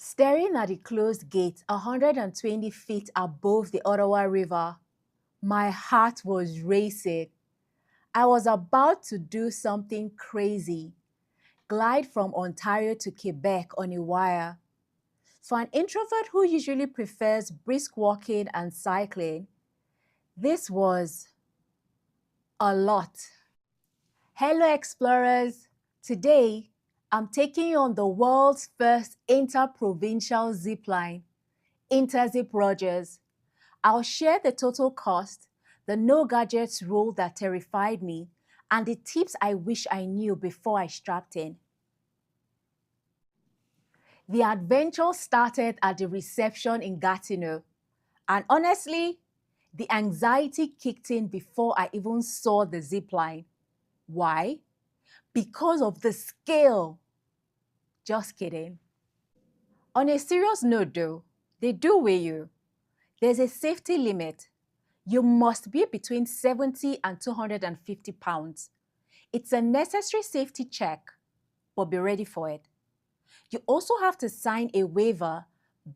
Staring at the closed gate 120 feet above the Ottawa River, my heart was racing. I was about to do something crazy, glide from Ontario to Quebec on a wire. For an introvert who usually prefers brisk walking and cycling, this was a lot. Hello explorers! Today, I'm taking you on the world's first interprovincial zipline, Interzip Rogers. I'll share the total cost, the no gadgets rule that terrified me, and the tips I wish I knew before I strapped in. The adventure started at the reception in Gatineau, and honestly, the anxiety kicked in before I even saw the zipline. Why? Because of the scale. Just kidding. On a serious note though, they do weigh you. There's a safety limit. You must be between 70 and 250 pounds. It's a necessary safety check, but be ready for it. You also have to sign a waiver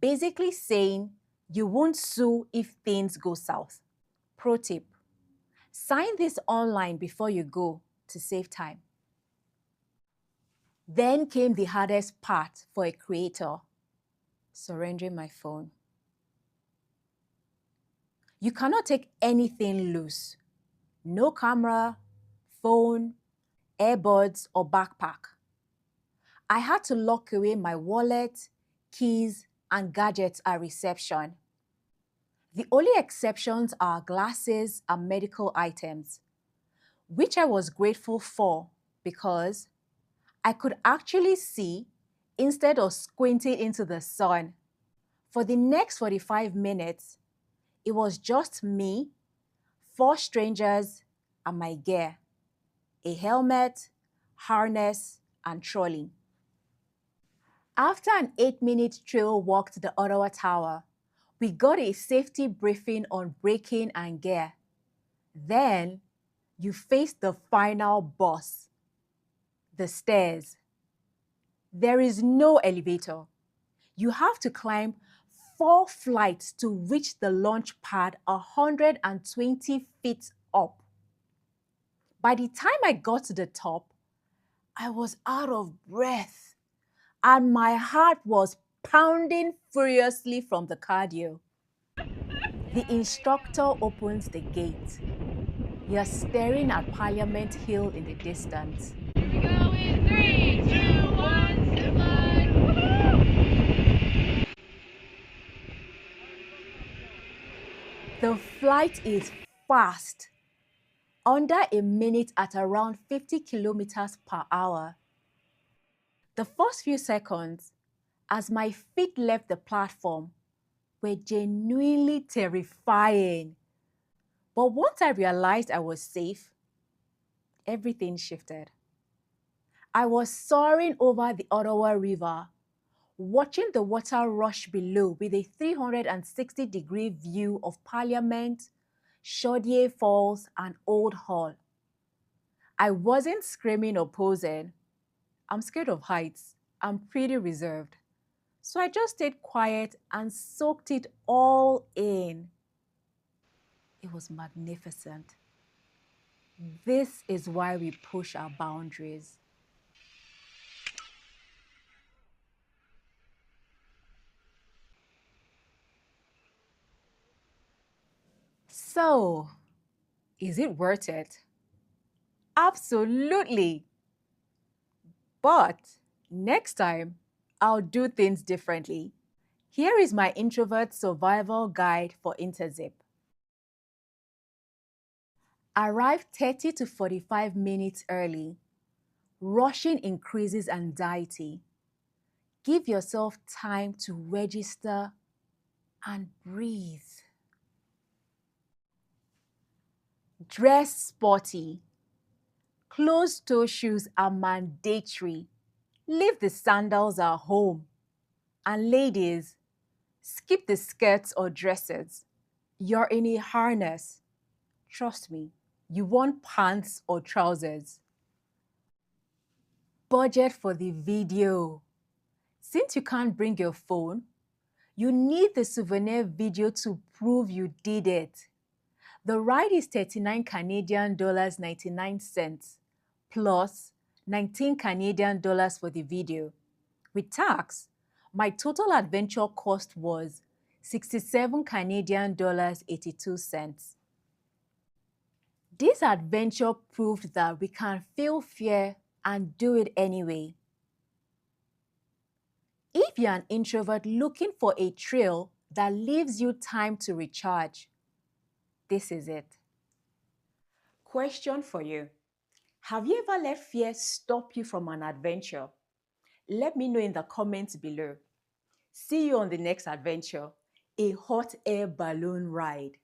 basically saying you won't sue if things go south. Pro tip, sign this online before you go to save time. Then came the hardest part for a creator, surrendering my phone. You cannot take anything loose. No camera, phone, earbuds, or backpack. I had to lock away my wallet, keys, and gadgets at reception. The only exceptions are glasses and medical items, which I was grateful for because I could actually see instead of squinting into the sun. For the next 45 minutes, it was just me, 4 strangers, and my gear: a helmet, harness, and trolley. After an 8-minute trail walk to the Ottawa Tower, we got a safety briefing on braking and gear. Then, you face the final boss, the stairs. There is no elevator. You have to climb 4 flights to reach the launch pad 120 feet up. By the time I got to the top, I was out of breath and my heart was pounding furiously from the cardio. The instructor opens the gate. You're staring at Parliament Hill in the distance. Here we go in 3, 2, 1, Zipline! The flight is fast, under a minute at around 50 kilometers per hour. The first few seconds, as my feet left the platform, were genuinely terrifying. But once I realized I was safe, everything shifted. I was soaring over the Ottawa River, watching the water rush below with a 360-degree view of Parliament, Chaudière Falls, and Old Hall. I wasn't screaming or posing. I'm scared of heights. I'm pretty reserved. So I just stayed quiet and soaked it all in. It was magnificent. This is why we push our boundaries. So, is it worth it? Absolutely. But next time, I'll do things differently. Here is my introvert survival guide for Interzip. Arrive 30 to 45 minutes early. Rushing increases anxiety. Give yourself time to register and breathe. Dress sporty. Closed-toe shoes are mandatory. Leave the sandals at home. And ladies, skip the skirts or dresses. You're in a harness. Trust me, you want pants or trousers. Budget for the video. Since you can't bring your phone, you need the souvenir video to prove you did it. The ride is 39 Canadian dollars 99 cents plus 19 Canadian dollars for the video. With tax, my total adventure cost was 67 Canadian dollars 82 cents. This adventure proved that we can feel fear and do it anyway. If you're an introvert looking for a trail that leaves you time to recharge, this is it. Question for you. Have you ever let fear stop you from an adventure? Let me know in the comments below. See you on the next adventure, a hot air balloon ride.